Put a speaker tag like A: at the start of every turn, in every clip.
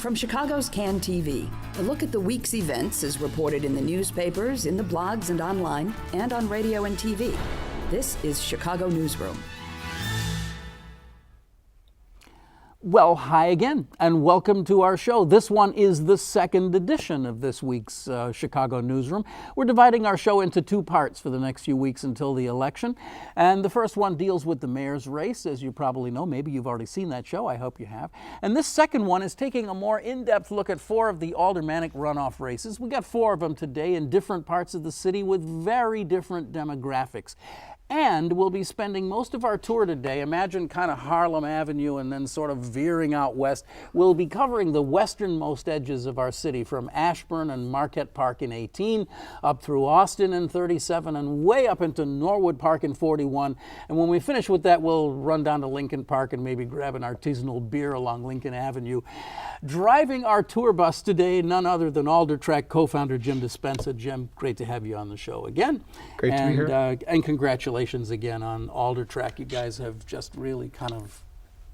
A: From Chicago's Can TV, a look at the week's events is reported in the newspapers, in the blogs and online, and on radio and TV. This is Chicago Newsroom.
B: Well, hi again, and welcome to our show. This one is the second edition of this week's Chicago Newsroom. We're dividing our show into two parts for the next few weeks until the election. And the first one deals with the mayor's race, as you probably know. Maybe you've already seen that show. I hope you have. And this second one is taking a more in-depth look at four of the aldermanic runoff races. We got four of them today in different parts of the city with very different demographics. And we'll be spending most of our tour today, imagine kind of Harlem Avenue and then sort of veering out west. We'll be covering the westernmost edges of our city, from Ashburn and Marquette Park in 18, up through Austin in 37, and way up into Norwood Park in 41. And when we finish with that, we'll run down to Lincoln Park and maybe grab an artisanal beer along Lincoln Avenue. Driving our tour bus today, none other than Aldertrack co-founder Jimm Dispensa. Jim, great to have you on the show again.
C: Great to be here.
B: And congratulations again on Aldertrack. You guys have just really kind of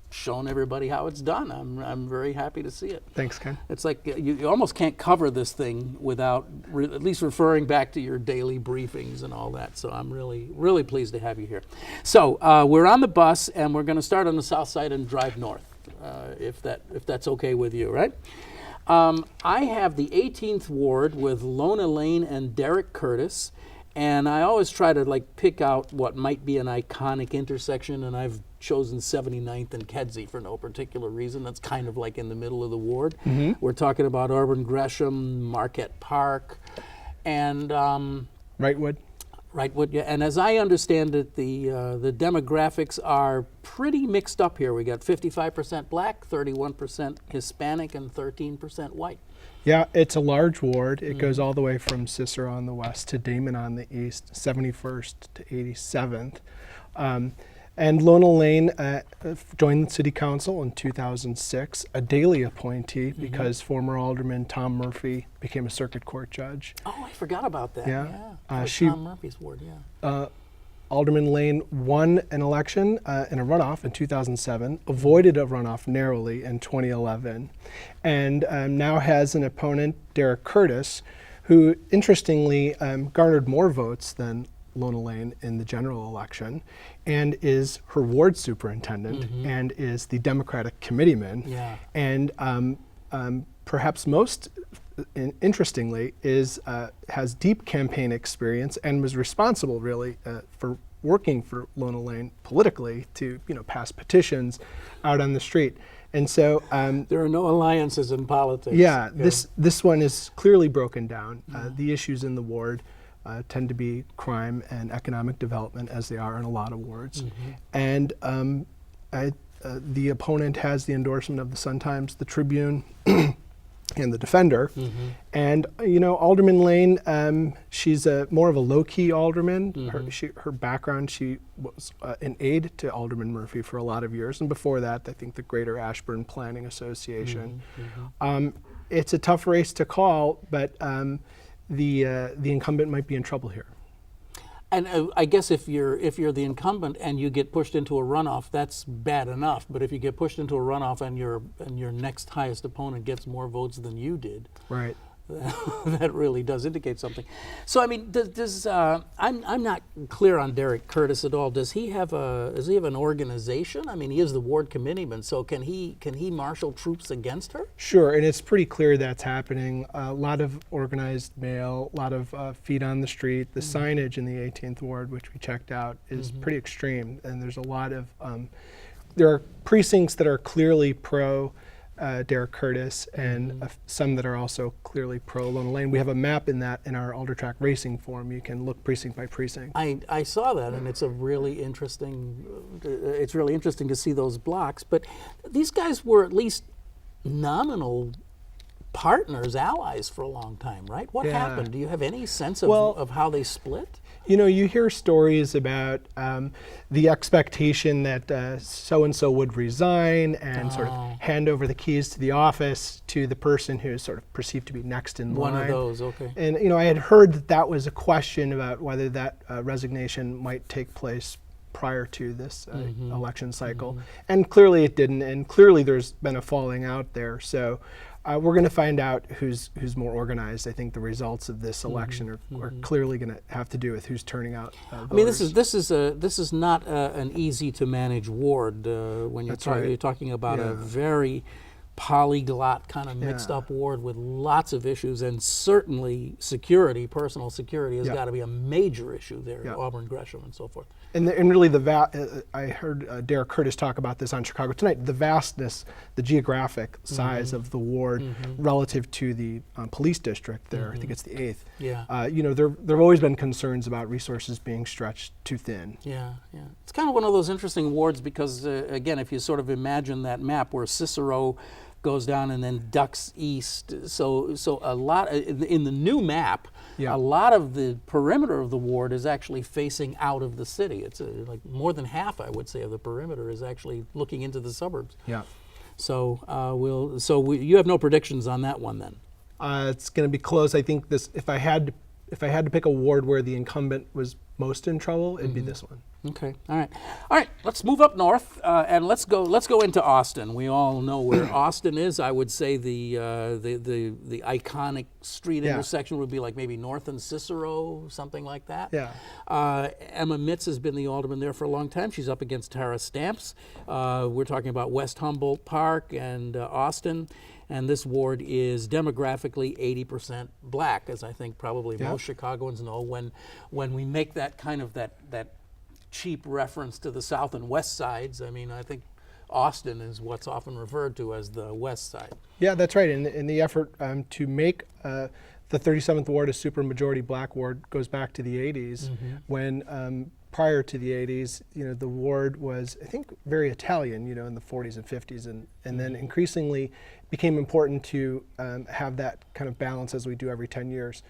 B: shown everybody how it's done. I'm very happy to see it.
C: Thanks, Ken.
B: It's like you almost can't cover this thing without at least referring back to your daily briefings and all that. So I'm really pleased to have you here. So we're on the bus and we're going to start on the south side and drive north, if that's okay with you, right? I have the 18th Ward with Lona Lane and Derek Curtis. And I always try to pick out what might be an iconic intersection, and I've chosen 79th and Kedzie for no particular reason. That's kind of like in the middle of the ward. Mm-hmm. We're talking about Urban Gresham, Marquette Park, and
C: Wrightwood.
B: Wrightwood, yeah. And as I understand it, the demographics are pretty mixed up here. We got 55% black, 31% Hispanic, and 13% white.
C: Yeah, it's a large ward. It goes all the way from Cicero on the west to Damon on the east, 71st to 87th. And Lona Lane joined the city council in 2006, a daily appointee because former Alderman Tom Murphy became a circuit court judge.
B: Oh, I forgot about that.
C: Yeah.
B: Tom Murphy's ward, yeah.
C: Alderman Lane won an election in a runoff in 2007, avoided a runoff narrowly in 2011, and now has an opponent, Derek Curtis, who interestingly garnered more votes than Lona Lane in the general election, and is her ward superintendent and is the Democratic committeeman. Yeah. And perhaps most interestingly has deep campaign experience and was responsible really for working for Lona Lane politically to pass petitions out on the street. And so
B: there are no alliances in politics.
C: Yeah, this one is clearly broken down. The issues in the ward tend to be crime and economic development, as they are in a lot of wards. And the opponent has the endorsement of the Sun-Times, the Tribune, and the Defender. And Alderman Lane, she's more of a low-key alderman. Her background, she was an aide to Alderman Murphy for a lot of years, and before that, I think the Greater Ashburn Planning Association. It's a tough race to call, but the incumbent might be in trouble here.
B: And I guess if you're the incumbent and you get pushed into a runoff, that's bad enough. But if you get pushed into a runoff and your next highest opponent gets more votes than you did,
C: right,
B: that really does indicate something. So I mean, I'm not clear on Derek Curtis at all. Does he have an organization? I mean, he is the ward committeeman. So can he marshal troops against her?
C: Sure, and it's pretty clear that's happening. A lot of organized mail, a lot of feet on the street. The signage in the 18th Ward, which we checked out, is pretty extreme, and there's a lot of there are precincts that are clearly pro Derek Curtis, and some that are also clearly pro Lona Lane. We have a map in our Aldertrack racing form. You can look precinct by precinct.
B: I saw that, and it's really interesting to see those blocks. But these guys were at least nominal partners, allies for a long time, right? What happened? Do you have any sense of how they split?
C: You hear stories about the expectation that so-and-so would resign and sort of hand over the keys to the office to the person who is sort of perceived to be next in line.
B: One of those, okay.
C: And, I had heard that was a question about whether that resignation might take place prior to this election cycle. And clearly it didn't, and clearly there's been a falling out there. So We're going to find out who's more organized. I think the results of this election are clearly going to have to do with who's turning out voters.
B: I mean, this is not an easy to manage ward when you're talking about a very polyglot kind of mixed up ward with lots of issues, and certainly security, personal security, has got to be a major issue there. Auburn, Gresham, and so forth.
C: And really, I heard Derek Curtis talk about this on Chicago Tonight. The vastness, the geographic size of the ward relative to the police district there. I think it's the 8th. There have always been concerns about resources being stretched too thin.
B: It's kind of one of those interesting wards because, again, if you sort of imagine that map where Cicero goes down and then ducks east, so a lot in the new map. A lot of the perimeter of the ward is actually facing out of the city. It's like more than half, I would say, of the perimeter is actually looking into the suburbs. So you have no predictions on that one then?
C: It's going to be close. I think this. If I had to pick a ward where the incumbent was most in trouble, it'd be this one.
B: Okay. All right. Let's move up north and let's go into Austin. We all know where Austin is. I would say the iconic street intersection would be like maybe North and Cicero, something like that. Emma Mitz has been the alderman there for a long time. She's up against Tara Stamps. We're talking about West Humboldt Park and Austin. And this ward is demographically 80% black, as I think probably most Chicagoans know. When we make that kind of that cheap reference to the south and west sides, I mean, I think Austin is what's often referred to as the west side.
C: Yeah, that's right. In the effort to make the 37th ward a supermajority black ward goes back to the 80s, when prior to the 80s, the ward was, I think, very Italian, in the 40s and 50s, and then increasingly became important to have that kind of balance as we do every 10 years.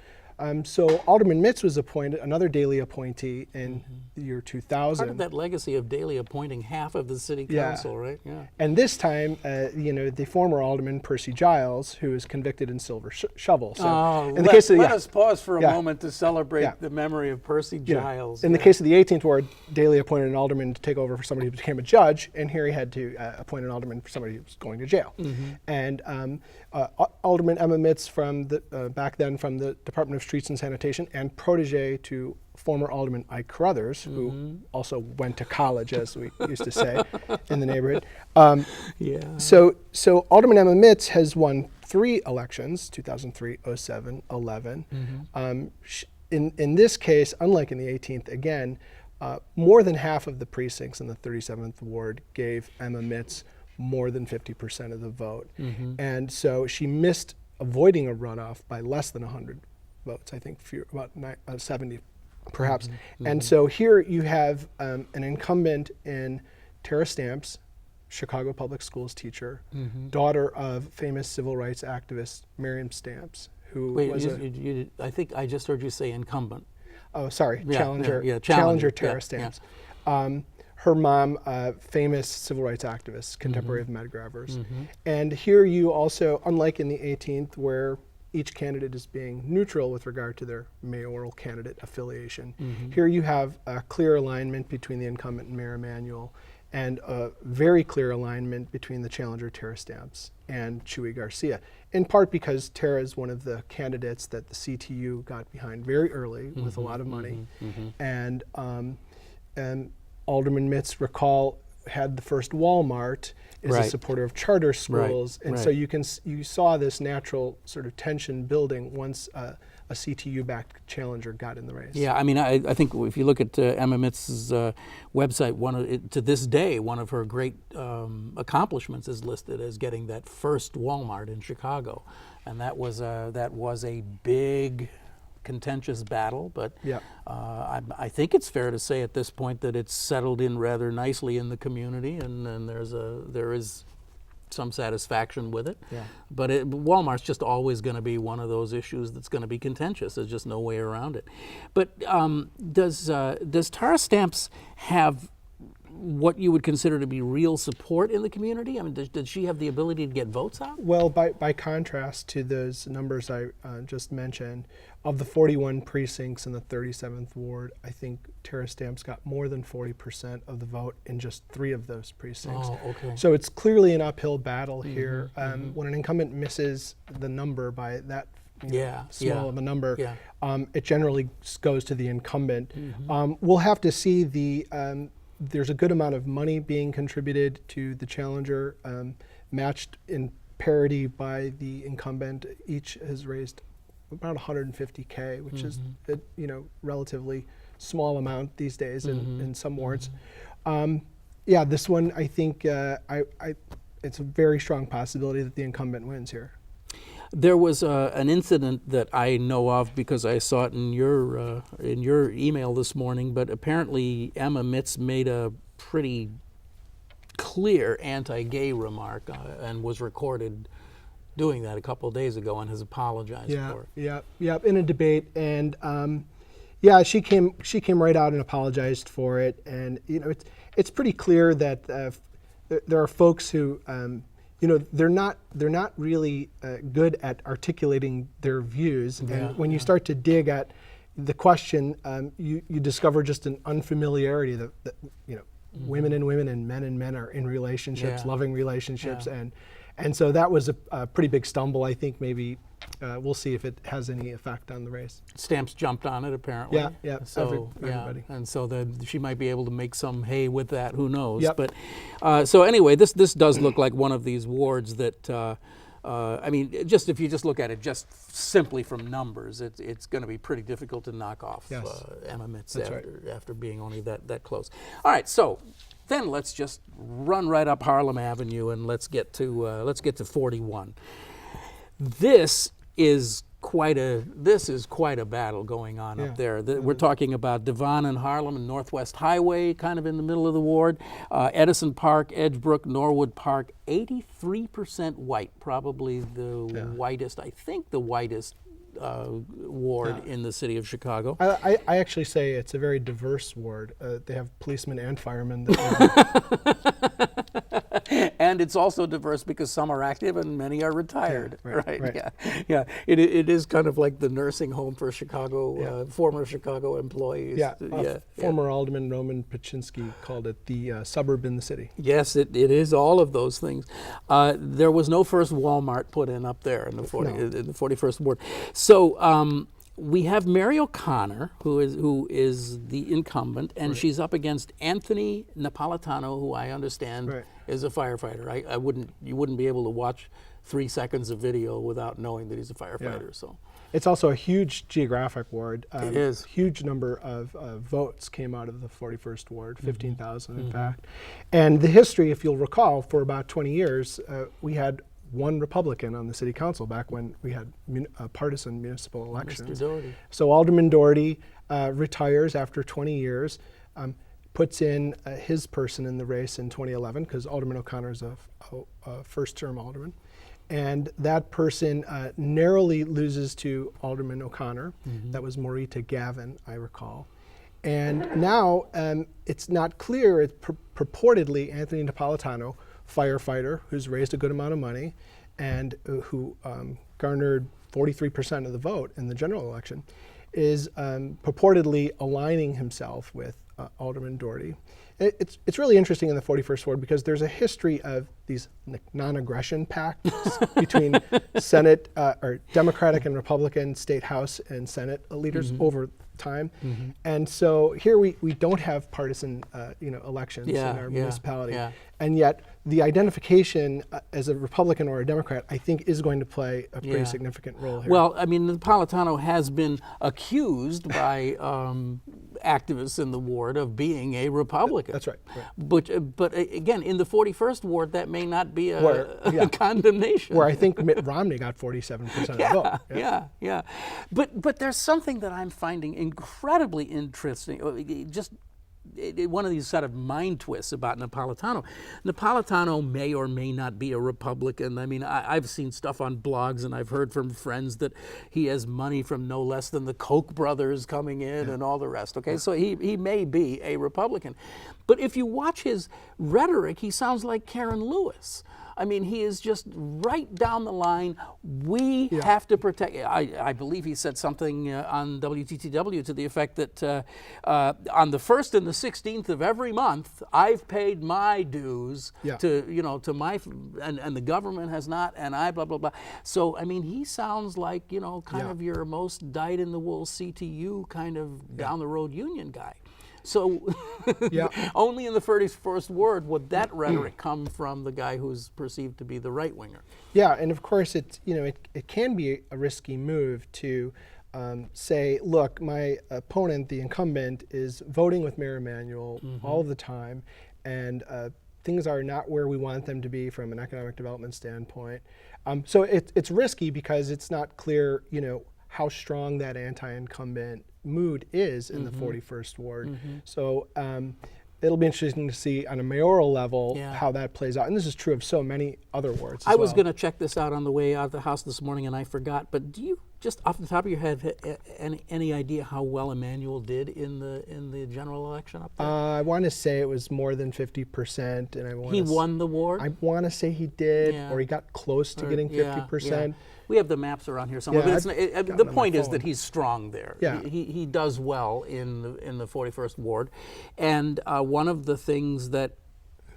C: So Alderman Mitz was appointed, another Daley appointee in the year 2000.
B: Part of that legacy of Daley appointing half of the city council, right?
C: And this time, the former alderman, Percy Giles, who was convicted in Silver Shovel. So in the case of
B: let us pause for a moment to celebrate the memory of Percy Giles.
C: In the case of the 18th ward, Daley appointed an alderman to take over for somebody who became a judge, and here he had to appoint an alderman for somebody who was going to jail. And Alderman Emma Mitz from back then from the Department of Streets and Sanitation, and protege to former Alderman Ike Carruthers, who also went to college, as we used to say, in the neighborhood. So Alderman Emma Mitz has won 3 elections: 2003, 07, 11. In this case, unlike in the 18th, again, more than half of the precincts in the 37th ward gave Emma Mitz more than 50% of the vote. And so she missed avoiding a runoff by less than 100 votes, I think about 70 perhaps. And so here you have an incumbent in Tara Stamps, Chicago Public Schools teacher, daughter of famous civil rights activist Miriam Stamps, who was
B: I think I just heard you say incumbent.
C: Oh, sorry, challenger Tara Stamps. Her mom, famous civil rights activist, contemporary of Medgravers. And here you also, unlike in the 18th, where each candidate is being neutral with regard to their mayoral candidate affiliation, here you have a clear alignment between the incumbent and Mayor Emanuel, and a very clear alignment between the challenger Tara Stamps and Chuy Garcia, in part because Tara is one of the candidates that the CTU got behind very early with a lot of money. And Alderman Mitz, recall, had the first Walmart, is a supporter of charter schools, and so you saw this natural sort of tension building once a CTU-backed challenger got in the race.
B: Yeah, I mean, I think if you look at Emma Mitz's website, to this day, one of her great accomplishments is listed as getting that first Walmart in Chicago, and that was a big, contentious battle, but I think it's fair to say at this point that it's settled in rather nicely in the community, and there is some satisfaction with it. But Walmart's just always going to be one of those issues that's going to be contentious. There's just no way around it. But does Tara Stamps have what you would consider to be real support in the community? I mean, did she have the ability to get votes out?
C: Well, by contrast to those numbers I just mentioned, of the 41 precincts in the 37th ward, I think Tara Stamps got more than 40% of the vote in just 3 of those precincts.
B: Oh, okay.
C: So it's clearly an uphill battle here. When an incumbent misses the number by that small of a number, it generally goes to the incumbent. We'll have to see there's a good amount of money being contributed to the challenger, matched in parity by the incumbent. Each has raised about $150K, which is a relatively small amount these days in some wards. This one, I think it's a very strong possibility that the incumbent wins here.
B: There was an incident that I know of because I saw it in your email this morning, but apparently Emma Mitz made a pretty clear anti-gay remark and was recorded doing that a couple of days ago and has apologized for it. Yeah, in a debate, and
C: she came right out and apologized for it, and it's pretty clear that there are folks who they're not really good at articulating their views, and when you start to dig at the question, you discover just an unfamiliarity that women and women and men are in relationships, loving relationships, and so that was a pretty big stumble. I think maybe we'll see if it has any effect on the race.
B: Stamps jumped on it apparently.
C: So everybody.
B: And so then she might be able to make some hay with that. Who knows?
C: Yep.
B: But so anyway, this does look like one of these wards that. I mean, if you just look at it just simply from numbers, it's going to be pretty difficult to knock off Emma Mitz after being only that close. All right, so then let's just run right up Harlem Avenue and let's get to 41. This is quite a battle going on up there. We're talking about Devon and Harlem and Northwest Highway, kind of in the middle of the ward. Edison Park, Edgebrook, Norwood Park, 83% white, probably the whitest, I think the whitest ward in the city of Chicago.
C: I actually say it's a very diverse ward. They have policemen and firemen.
B: And it's also diverse because some are active and many are retired.
C: Right.
B: Yeah. It is kind of like the nursing home for Chicago, former Chicago employees.
C: Former Alderman Roman Paczynski called it the suburb in the city.
B: Yes, it is all of those things. There was no first Walmart put in up there in the 41st ward. So we have Mary O'Connor, who is the incumbent, and she's up against Anthony Napolitano, who I understand is a firefighter. You wouldn't be able to watch 3 seconds of video without knowing that he's a firefighter. So
C: it's also a huge geographic ward.
B: It is.
C: Huge number of votes came out of the 41st ward, 15,000 in fact. And the history, if you'll recall, for about 20 years, we had one Republican on the city council back when we had partisan municipal elections.
B: Mr. Doherty.
C: So Alderman Doherty retires after 20 years, puts in his person in the race in 2011 because Alderman O'Connor is a first-term alderman. And that person narrowly loses to Alderman O'Connor. That was Morita Gavin, I recall. And now it's not clear. It's purportedly Anthony Napolitano, firefighter who's raised a good amount of money and who garnered 43% of the vote in the general election, is purportedly aligning himself with Alderman Doherty. It's really interesting in the 41st ward because there's a history of these non-aggression pacts between Senate or Democratic and Republican state House and Senate leaders over time. And so here we don't have partisan elections in our municipality. And yet the identification as a Republican or a Democrat, I think, is going to play a pretty significant role here.
B: Well, I mean, Napolitano has been accused by activists in the ward of being a Republican.
C: That's right.
B: But again, in the 41st ward, that may not be a condemnation.
C: Where I think Mitt Romney got 47% of the vote.
B: Yeah. But there's something that I'm finding incredibly interesting. Just one of these sort of mind twists about Napolitano. Napolitano may or may not be a Republican. I mean, I've seen stuff on blogs and I've heard from friends that he has money from no less than the Koch brothers coming in and all the rest. Okay, so he may be a Republican. But if you watch his rhetoric, he sounds like Karen Lewis. I mean, he is just right down the line. We have to protect. I believe he said something on WTTW to the effect that on the 1st and the 16th of every month, I've paid my dues to my, and the government has not, and I blah blah blah. So I mean, he sounds like kind of your most dyed-in-the-wool CTU kind of down the road union guy. So only in the 31st ward would that rhetoric come from the guy who's perceived to be the right winger.
C: Yeah, and of course it's it can be a risky move to say, look, my opponent, the incumbent, is voting with Mayor Emanuel all the time, and things are not where we want them to be from an economic development standpoint. So it's risky because it's not clear, how strong that anti-incumbent mood is in the 41st ward. So it'll be interesting to see on a mayoral level how that plays out. And this is true of so many other wards as
B: I was going to check this out on the way out of the house this morning and I forgot, but do you just off the top of your head any idea how well Emanuel did in the general election up there?
C: I want to say it was more than 50%, and
B: he won the ward?
C: I want to say he did, or he got close to getting 50%.
B: We have the maps around here somewhere. But the point is that he's strong there.
C: Yeah.
B: He does well in the 41st ward, and one of the things that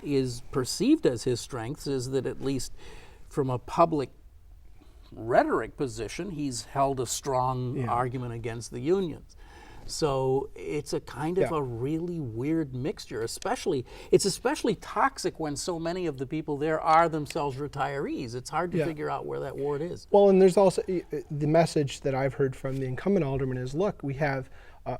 B: is perceived as his strengths is that at least from a public rhetoric position, he's held a strong argument against the unions. So it's a kind of a really weird mixture. It's especially toxic when so many of the people there are themselves retirees. It's hard to figure out where that ward is.
C: Well, and there's also the message that I've heard from the incumbent alderman is, look, we have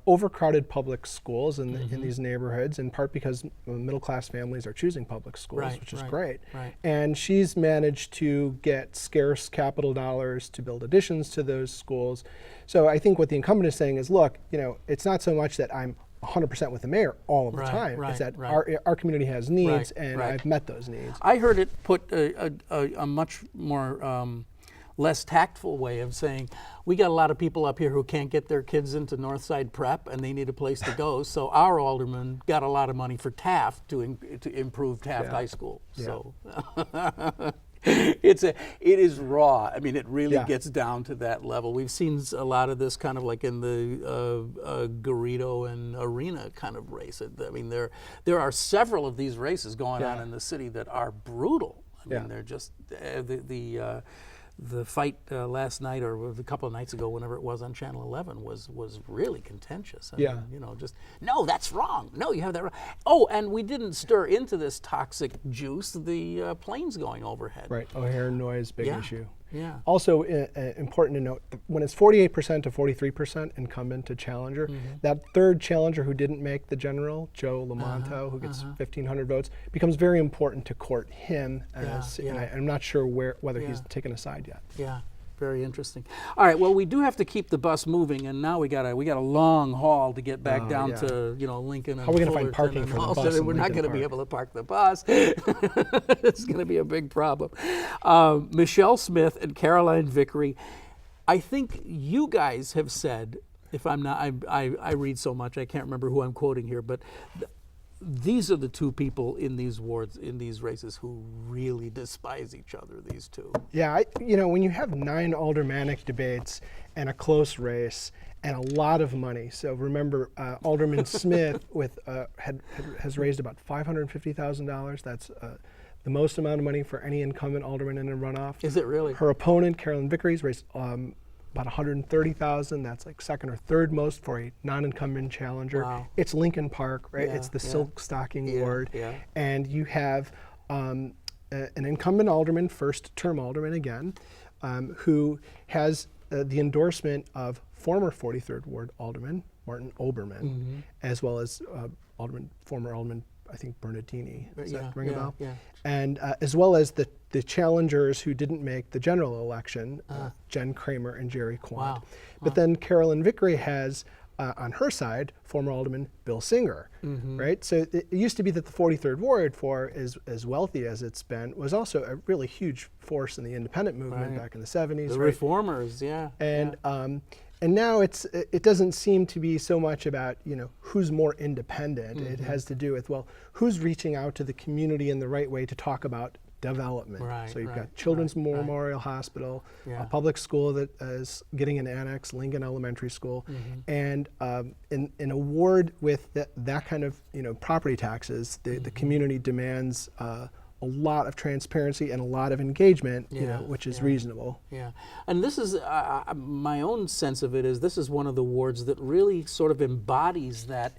C: overcrowded public schools in these neighborhoods, in part because middle-class families are choosing public schools, which is great. Right. And she's managed to get scarce capital dollars to build additions to those schools. So I think what the incumbent is saying is, look, it's not so much that I'm 100% with the mayor all of the time. It's that our community has needs, and I've met those needs.
B: I heard it put a much more less tactful way of saying, we got a lot of people up here who can't get their kids into Northside Prep and they need a place to go. So our alderman got a lot of money for Taft to improve Taft High School. So it is raw. I mean, it really gets down to that level. We've seen a lot of this kind of like in the Garrido and Arena kind of race. I mean, there are several of these races going on in the city that are brutal. I mean, they're just the fight last night or a couple of nights ago, whenever it was on Channel 11, was really contentious. I mean, just, no, that's wrong. No, you have that wrong. Oh, and we didn't stir into this toxic juice the planes going overhead.
C: Right, O'Hare noise, big issue.
B: Yeah.
C: Also important to note, when it's 48% to 43% incumbent to challenger, that third challenger who didn't make the general, Joe Lamonto, who gets 1,500 votes, becomes very important to court him. And I'm not sure whether he's taken a side yet.
B: Yeah. Very interesting. All right. Well, we do have to keep the bus moving, and now we got a long haul to get back down to Lincoln and
C: how are we going to find
B: Fullerton
C: parking for the bus?
B: We're not going to be able to park the bus. It's going to be a big problem. Michelle Smith and Caroline Vickery. I think you guys have said, if I'm not, I read so much I can't remember who I'm quoting here, but. These are the two people in these wards, in these races, who really despise each other, these two.
C: Yeah, when you have 9 aldermanic debates and a close race and a lot of money. So remember, Alderman Smith has raised about $550,000. That's the most amount of money for any incumbent alderman in a runoff.
B: Is it really?
C: Her opponent, Caroline Vickery's, raised about $130,000. That's like second or third most for a non-incumbent challenger.
B: Wow.
C: It's Lincoln Park, right? It's the silk stocking ward. And you have an incumbent alderman, first-term alderman again, who has the endorsement of former 43rd Ward Alderman Martin Oberman, as well as former Alderman, I think, Bernardini. Does that ring a bell? Yeah. And as well as the challengers who didn't make the general election, Jen Kramer and Jerry Quant.
B: Wow.
C: But then Caroline Vickery has, on her side, former Alderman Bill Singer, right? So it used to be that the 43rd Ward, for as wealthy as it's been, was also a really huge force in the independent movement back in the 70s.
B: The reformers,
C: And And now it doesn't seem to be so much about, who's more independent. It has to do with, well, who's reaching out to the community in the right way to talk about development. So you've got Children's Memorial Hospital, a public school that is getting an annex, Lincoln Elementary School, and in a ward with that kind of property taxes, the community demands a lot of transparency and a lot of engagement, which is reasonable.
B: Yeah, and this is my own sense of it is this is one of the wards that really sort of embodies that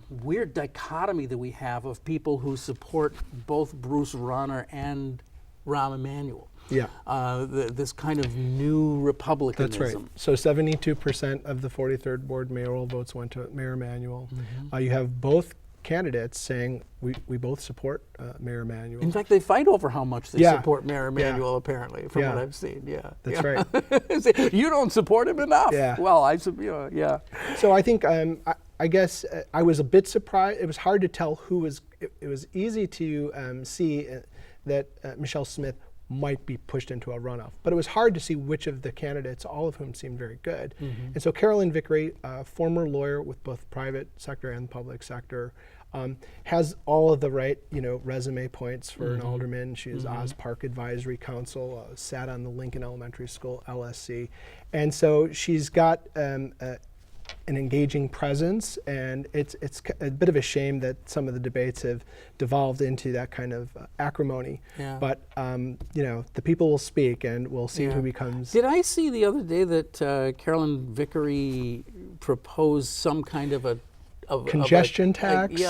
B: weird dichotomy that we have of people who support both Bruce Rauner and Rahm Emanuel.
C: Yeah.
B: This kind of new republicanism.
C: That's right. So 72% of the 43rd Ward mayoral votes went to Mayor Emanuel. You have both candidates saying we both support Mayor Emanuel.
B: In fact, they fight over how much they support Mayor Emanuel, apparently, from what I've seen. Yeah,
C: that's right.
B: You don't support him enough.
C: Yeah.
B: Well,
C: So I think I guess I was a bit surprised. It was hard to tell who was. It was easy to see that Michelle Smith might be pushed into a runoff, but it was hard to see which of the candidates, all of whom seemed very good. And so Carolyn Vickery, a former lawyer with both private sector and public sector, has all of the right, resume points for an alderman. She is Oz Park Advisory Council, sat on the Lincoln Elementary School LSC, and so she's got an engaging presence, and it's a bit of a shame that some of the debates have devolved into that kind of acrimony.
B: Yeah.
C: But the people will speak, and we'll see who becomes.
B: Did I see the other day that Carolyn Vickery proposed some kind of a
C: congestion tax?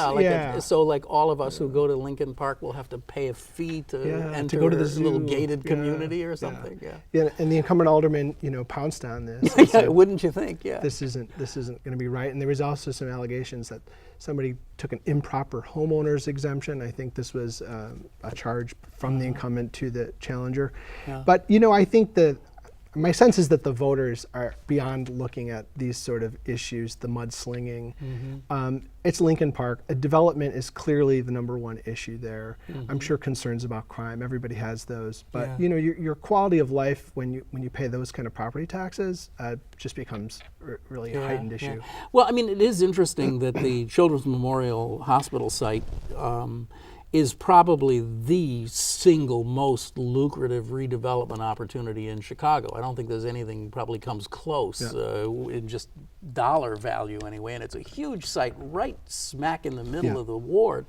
B: So like all of us who go to Lincoln Park will have to pay a fee to enter
C: to go to the
B: little
C: zoo.
B: gated community or something.
C: Yeah, and the incumbent alderman, pounced on this. And said,
B: wouldn't you think? Yeah.
C: This isn't going to be right. And there was also some allegations that somebody took an improper homeowner's exemption. I think this was a charge from the incumbent to the challenger. Yeah. But I think my sense is that the voters are beyond looking at these sort of issues, the mudslinging. It's Lincoln Park. Development is clearly the number one issue there. I'm sure concerns about crime, everybody has those. But your quality of life when you pay those kind of property taxes just becomes really a heightened issue.
B: Well, I mean, it is interesting that the Children's Memorial Hospital site is probably the single most lucrative redevelopment opportunity in Chicago. I don't think there's anything probably comes close in just dollar value anyway, and it's a huge site right smack in the middle of the ward.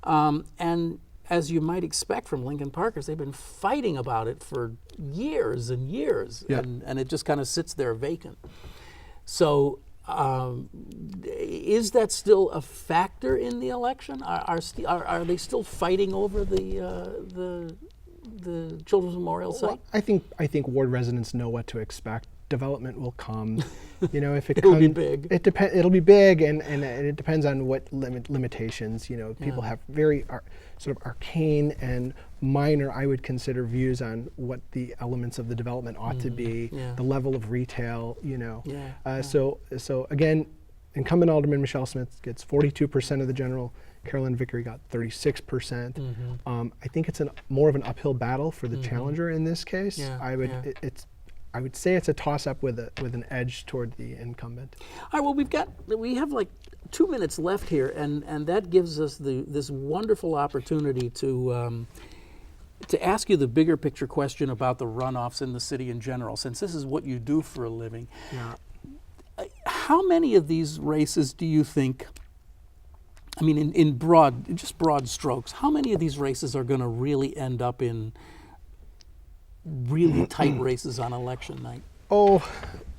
B: And as you might expect from Lincoln Parkers, they've been fighting about it for years and years, and it just kind of sits there vacant. So is that still a factor in the election? Are they still fighting over the Children's Memorial site?
C: Well, I think ward residents know what to expect. Development will come. If it
B: it'll be big.
C: It'll be big, and it depends on what limitations. People have very sort of arcane and minor, I would consider, views on what the elements of the development ought to be, the level of retail. So again, incumbent Alderman Michelle Smith gets 42% of the general. Carolyn Vickery got 36%. I think it's more of an uphill battle for the challenger in this case. I would say it's a toss-up with an edge toward the incumbent.
B: All right. Well, we have like 2 minutes left here, and that gives us this wonderful opportunity to ask you the bigger picture question about the runoffs in the city in general, since this is what you do for a living. How many of these races do you think? I mean, in broad strokes, how many of these races are going to really end up in really tight races on election night?
C: Oh,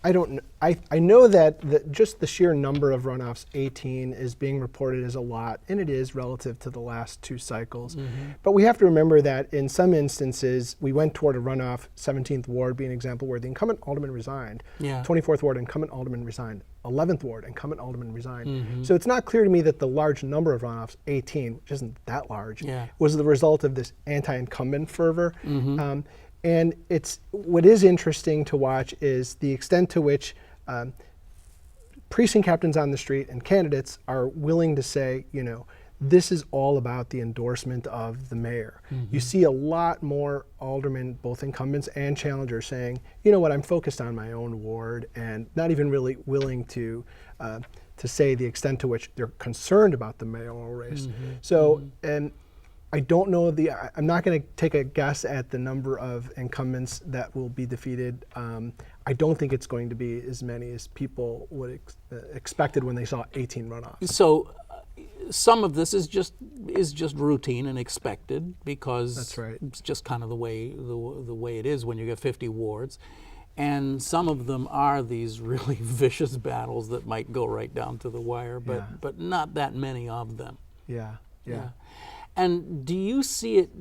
C: I don't know. I know that just the sheer number of runoffs, 18, is being reported as a lot, and it is relative to the last two cycles. But we have to remember that in some instances, we went toward a runoff, 17th Ward being an example, where the incumbent alderman resigned. 24th Ward, incumbent alderman resigned. 11th Ward, incumbent alderman resigned. So it's not clear to me that the large number of runoffs, 18, which isn't that large, was the result of this anti-incumbent fervor. And what is interesting to watch is the extent to which precinct captains on the street and candidates are willing to say, this is all about the endorsement of the mayor. You see a lot more aldermen, both incumbents and challengers, saying, you know what, I'm focused on my own ward, and not even really willing to say the extent to which they're concerned about the mayoral race. So, and I don't know I'm not going to take a guess at the number of incumbents that will be defeated. I don't think it's going to be as many as people would expected when they saw 18 runoffs.
B: So some of this is just routine and expected, because
C: That's right.
B: it's just kind of the way it is when you get 50 wards. And some of them are these really vicious battles that might go right down to the wire, but not that many of them.
C: Yeah.
B: And do you see it,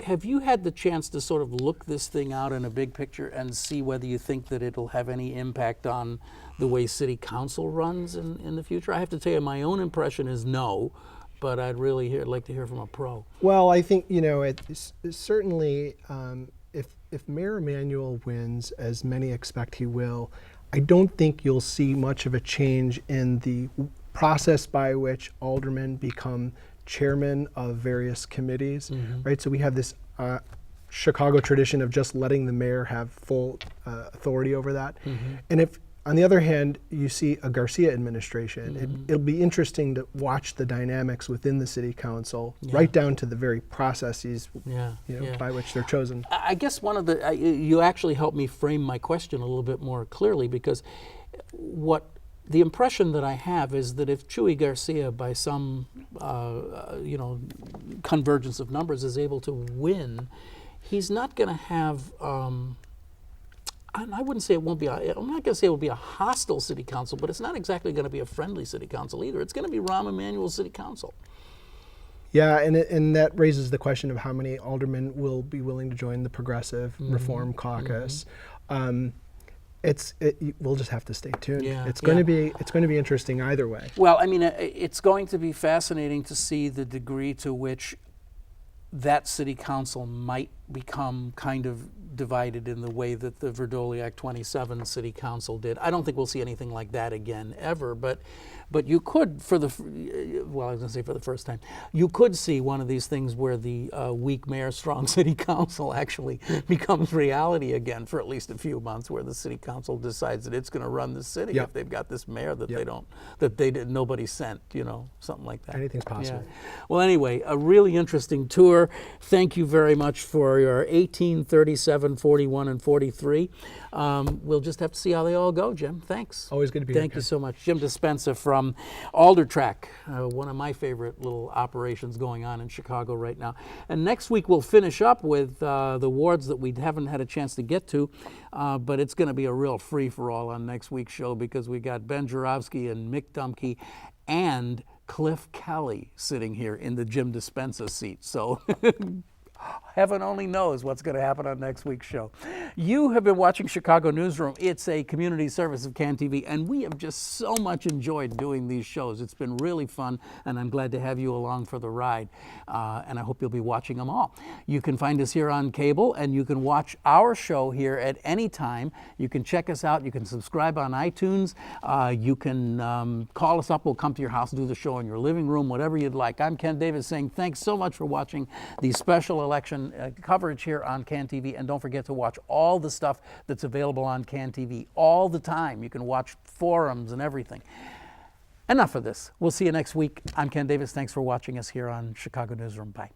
B: have you had the chance to sort of look this thing out in a big picture and see whether you think that it'll have any impact on the way city council runs in the future? I have to tell you, my own impression is no, but I'd really like to hear from a pro.
C: Well, I think, it's certainly, if Mayor Emanuel wins, as many expect he will, I don't think you'll see much of a change in the process by which aldermen become chairman of various committees, right? So we have this Chicago tradition of just letting the mayor have full authority over that. And if, on the other hand, you see a Garcia administration, it'll be interesting to watch the dynamics within the city council, right down to the very processes by which they're chosen.
B: I guess one of the, you actually helped me frame my question a little bit more clearly, because the impression that I have is that if Chuy Garcia, by some convergence of numbers, is able to win, he's not going to have. I wouldn't say it won't be. I'm not going to say it will be a hostile city council, but it's not exactly going to be a friendly city council either. It's going to be Rahm Emanuel's city council.
C: Yeah, and that raises the question of how many aldermen will be willing to join the Progressive Reform Caucus. We'll just have to stay tuned. It's going to be interesting either way.
B: Well, I mean, it's going to be fascinating to see the degree to which that city council might become kind of divided in the way that the Verdoliak 27 city council did. I don't think we'll see anything like that again ever, but you could, I was going to say for the first time, you could see one of these things where the weak mayor, strong city council actually becomes reality again for at least a few months, where the city council decides that it's going to run the city if they've got this mayor that nobody sent, something like that.
C: Anything's possible.
B: Yeah. Well, anyway, a really interesting tour. Thank you very much for your 18, 37, 41, and 43. We'll just have to see how they all go, Jim. Thanks.
C: Always good to be here.
B: Thank you so much. Jimm Dispensa from Aldertrack, one of my favorite little operations going on in Chicago right now. And next week we'll finish up with the wards that we haven't had a chance to get to, but it's going to be a real free-for-all on next week's show, because we got Ben Joravsky and Mick Dumke and Cliff Kelly sitting here in the Jimm Dispensa seat. So heaven only knows what's going to happen on next week's show. You have been watching Chicago Newsroom. It's a community service of CAN TV, and we have just so much enjoyed doing these shows. It's been really fun, and I'm glad to have you along for the ride, and I hope you'll be watching them all. You can find us here on cable, and you can watch our show here at any time. You can check us out. You can subscribe on iTunes. You can call us up. We'll come to your house, do the show in your living room, whatever you'd like. I'm Ken Davis saying thanks so much for watching the special election coverage here on CAN TV, and don't forget to watch all the stuff that's available on CAN TV all the time. You can watch forums and everything. Enough of this. We'll see you next week. I'm Ken Davis. Thanks for watching us here on Chicago Newsroom. Bye.